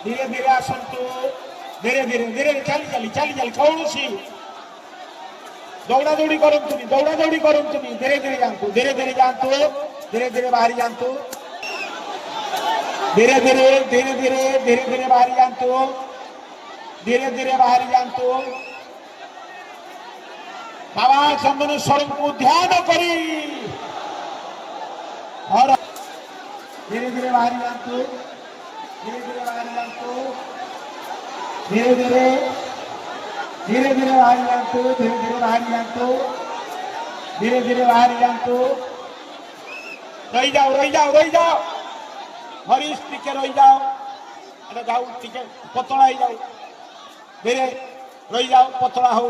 धीरे धीरे आसतु धीरे धीरे धीरे चली चली चली चली कौन सी दौड़ा दौड़ी करतुनि दौड़ा दौड़ी करतुनि धीरे धीरे जानतु धीरे धीरे जानतु धीरे धीरे बाहरी जानतु धीरे धीरे धीरे धीरे धीरे धीरे बाहरी जानतु धीरे धीरे बाहरी जानतु बाबा चंदनेश्वर को ध्यान करी और धीरे धीरे बाहरी जानतु धीरे धीरे बाहरी जानतु धीरे धीरे धीरे धीरे बाहरी जानतु धीरे धीरे बाहरी जानतु धीरे धीरे बाहरी जानतु रही जाओ हरीश टिके रही जाओ अरे जाओ टिके पतला ही जाओ धीरे रही जाओ पतला हो